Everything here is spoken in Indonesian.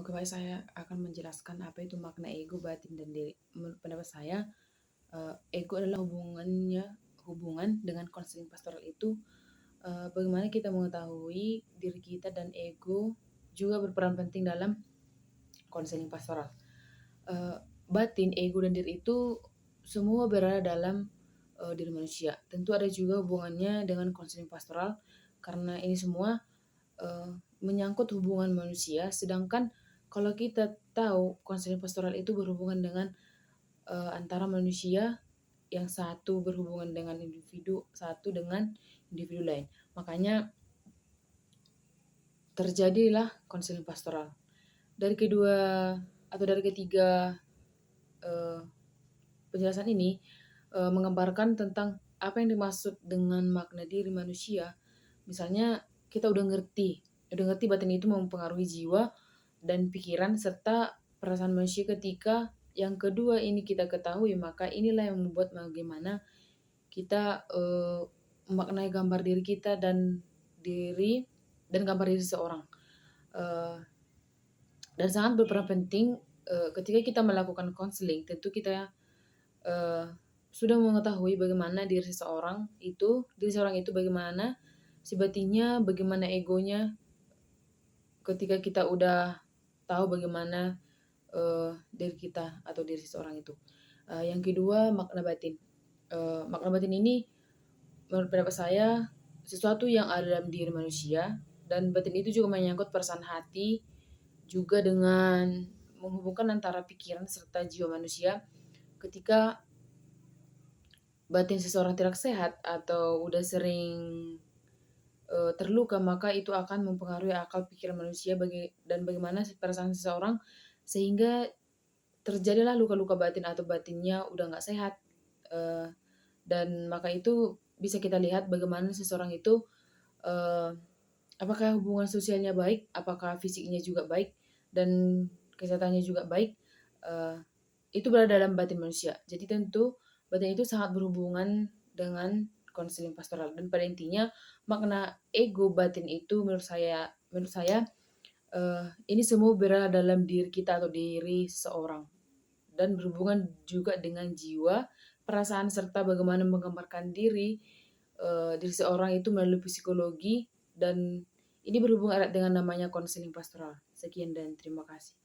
Oke, baik, saya akan menjelaskan apa itu makna ego, batin, dan diri. Menurut pendapat saya, ego adalah hubungan dengan konseling pastoral itu, bagaimana kita mengetahui diri kita dan ego juga berperan penting dalam konseling pastoral. Batin, ego, dan diri itu semua berada dalam diri manusia. Tentu ada juga hubungannya dengan konseling pastoral karena ini semua eh, menyangkut hubungan manusia. Sedangkan kalau kita tahu konseling pastoral itu berhubungan dengan antara manusia yang satu berhubungan dengan individu satu dengan individu lain. Makanya terjadilah konseling pastoral. Dari kedua atau dari ketiga eh, penjelasan ini menggambarkan tentang apa yang dimaksud dengan makna diri manusia. Misalnya kita udah ngerti batin itu mempengaruhi jiwa dan pikiran serta perasaan manusia. Ketika yang kedua ini kita ketahui, maka inilah yang membuat bagaimana kita memaknai gambar diri kita dan gambar diri seseorang. Eh, dan sangat berperan penting ketika kita melakukan konseling. Tentu kita eh, sudah mengetahui bagaimana diri seorang itu bagaimana si batinnya, bagaimana egonya. Ketika kita udah tahu bagaimana diri kita atau diri seseorang itu. Yang kedua, makna batin. Makna batin ini menurut pendapat saya sesuatu yang ada dalam diri manusia, dan batin itu juga menyangkut perasaan hati juga dengan menghubungkan antara pikiran serta jiwa manusia. Ketika batin seseorang tidak sehat atau udah sering terluka, maka itu akan mempengaruhi akal pikiran manusia dan bagaimana perasaan seseorang, sehingga terjadilah luka-luka batin atau batinnya udah nggak sehat. Eh, dan maka itu bisa kita lihat bagaimana seseorang itu eh, apakah hubungan sosialnya baik, apakah fisiknya juga baik, dan kesehatannya juga baik. Eh, itu berada dalam batin manusia. Jadi tentu batin itu sangat berhubungan dengan konseling pastoral, dan pada intinya makna ego batin itu menurut saya ini semua berada dalam diri kita atau diri seseorang, dan berhubungan juga dengan jiwa, perasaan, serta bagaimana menggambarkan diri seorang itu melalui psikologi, dan ini berhubungan erat dengan namanya konseling pastoral. Sekian dan terima kasih.